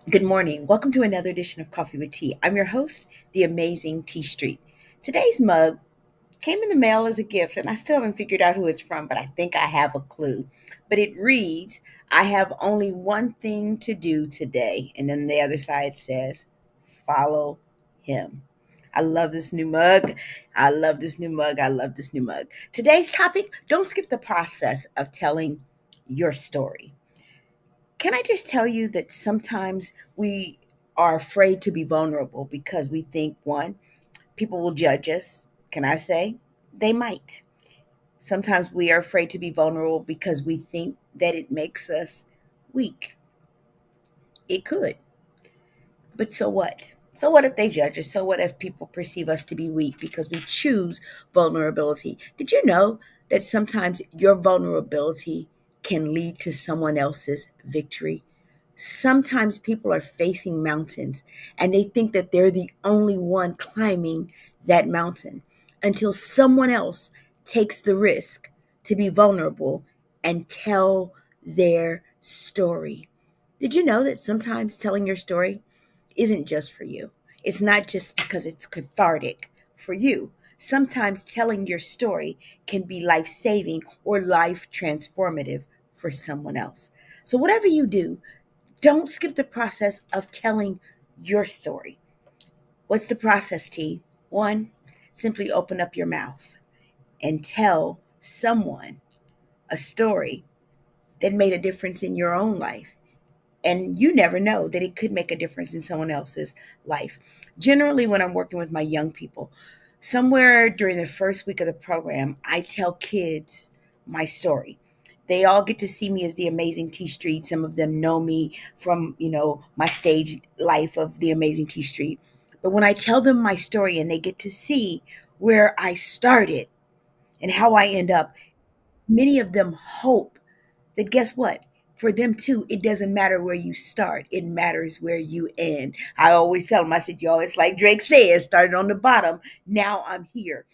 Good morning. Welcome to another edition of Coffee with Tea. I'm your host, the amazing Tea Street. Today's mug came in the mail as a gift, and I still haven't figured out who it's from, but I think I have a clue. But it reads, I have only one thing to do today. And then the other side says, follow him. I love this new mug. I love this new mug. I love this new mug. Today's topic, don't skip the process of telling your story. Can I just tell you that sometimes we are afraid to be vulnerable because we think, one, people will judge us. Can I say? They might. Sometimes we are afraid to be vulnerable because we think that it makes us weak. It could. But so what? So what if they judge us? So what if people perceive us to be weak because we choose vulnerability? Did you know that sometimes your vulnerability can lead to someone else's victory? Sometimes people are facing mountains and they think that they're the only one climbing that mountain until someone else takes the risk to be vulnerable and tell their story. Did you know that sometimes telling your story isn't just for you? It's not just because it's cathartic for you. Sometimes telling your story can be life saving or life transformative for someone else. So, whatever you do, don't skip the process of telling your story. What's the process, T? One, simply open up your mouth and tell someone a story that made a difference in your own life. And you never know that it could make a difference in someone else's life. Generally, when I'm working with my young people, somewhere during the first week of the program, I tell kids my story. They all get to see me as the amazing T Street. Some of them know me from, my stage life of the amazing T Street. But when I tell them my story and they get to see where I started and how I end up, many of them hope that guess what? For them too, it doesn't matter where you start. It matters where you end. I always tell them, I said, y'all, it's like Drake said, started on the bottom. Now I'm here.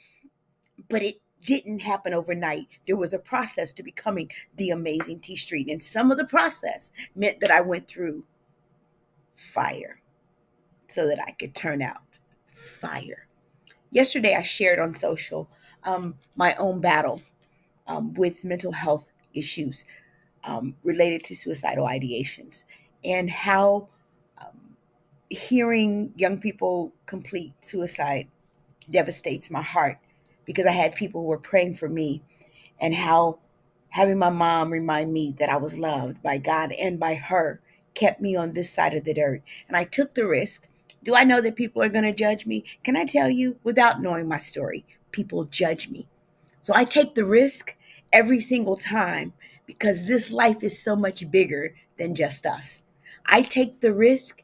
But it didn't happen overnight. There was a process to becoming the amazing T Street. And some of the process meant that I went through fire so that I could turn out fire. Yesterday, I shared on social my own battle with mental health issues related to suicidal ideations and how um, hearing young people complete suicide devastates my heart because I had people who were praying for me and how having my mom remind me that I was loved by God and by her kept me on this side of the dirt. And I took the risk. Do I know that people are going to judge me? Can I tell you, without knowing my story, people judge me. So I take the risk every single time because this life is so much bigger than just us. I take the risk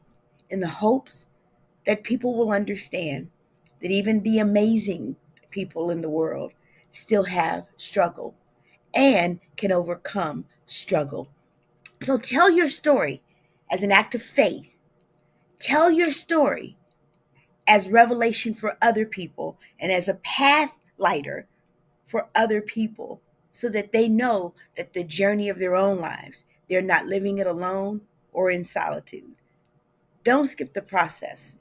in the hopes that people will understand that even the amazing people in the world still have struggle and can overcome struggle. So tell your story as an act of faith. Tell your story as revelation for other people and as a path lighter for other people so that they know that the journey of their own lives, they're not living it alone or in solitude. Don't skip the process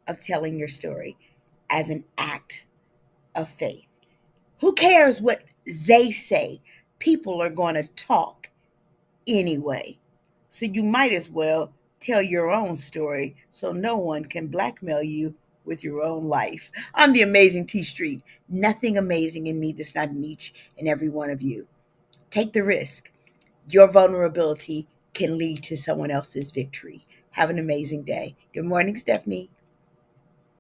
of telling your story as an act of faith. Who cares what they say? People are going to talk anyway. So you might as well tell your own story so no one can blackmail you with your own life. I'm the amazing T Street. Nothing amazing in me that's not in each and every one of you. Take the risk. Your vulnerability can lead to someone else's victory. Have an amazing day. Good morning, Stephanie.